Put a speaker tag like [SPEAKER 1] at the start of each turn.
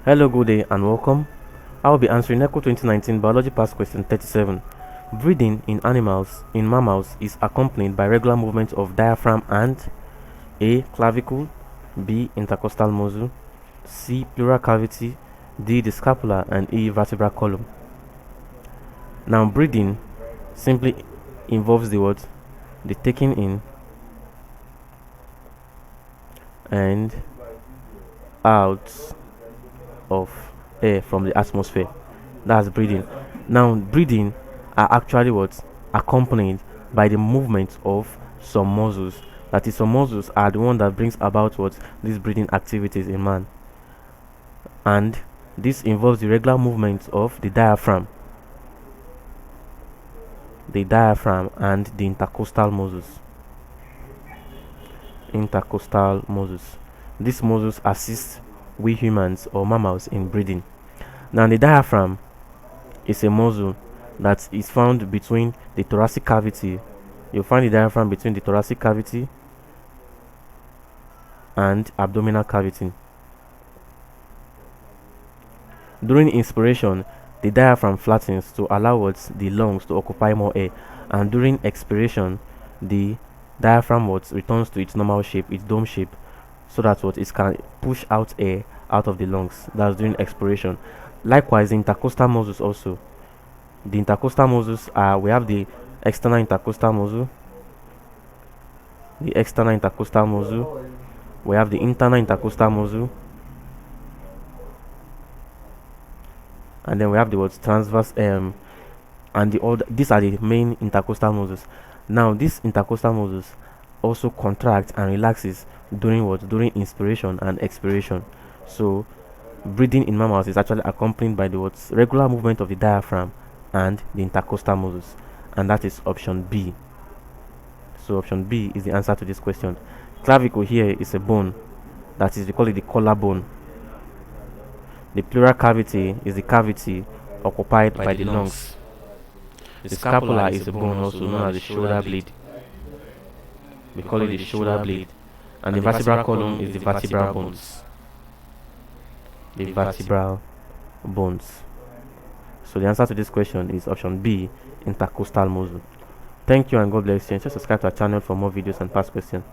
[SPEAKER 1] Hello, good day, and welcome. I will be answering NECO 2019 Biology Past Question 37. Breathing in mammals, is accompanied by regular movement of diaphragm and A. Clavicle, B. Intercostal muscle, C. Pleural cavity, D. The scapula, and E. Vertebral column. Now, breathing simply involves the what? The taking in and out of air from the atmosphere. That's breathing. Now, breathing are actually what? Accompanied by the movement of some muscles. That is, some muscles are the one that brings about what? These breathing activities in man. And this involves the regular movement of the diaphragm and the intercostal muscles. These muscles assist we humans or mammals in breathing. Now, the diaphragm is a muscle that is found between the thoracic cavity. You'll find the diaphragm between the thoracic cavity and abdominal cavity. During inspiration, the diaphragm flattens to allow the lungs to occupy more air, and during expiration, the diaphragm returns to its normal shape, its dome shape, so that it can push out air out of the lungs. That's during expiration. Likewise, the intercostal muscles also. The intercostal muscles are, we have the external intercostal muscle, we have the internal intercostal muscle, and then we have the transverse and these are the main intercostal muscles. Now, these intercostal muscles also contract and relaxes during inspiration and expiration. So breathing in mammals is actually accompanied by the regular movement of the diaphragm and the intercostal muscles, and that is option B. So option B is the answer to this question. Clavicle here is a bone, that is, we call it the collarbone. The pleural cavity is the cavity occupied by the lungs. The scapula is a bone also known as the shoulder blade. We call it the shoulder blade. And the vertebral column is the vertebral bones. So the answer to this question is option B, intercostal muscle. Thank you and God bless you. And just subscribe to our channel for more videos and past questions.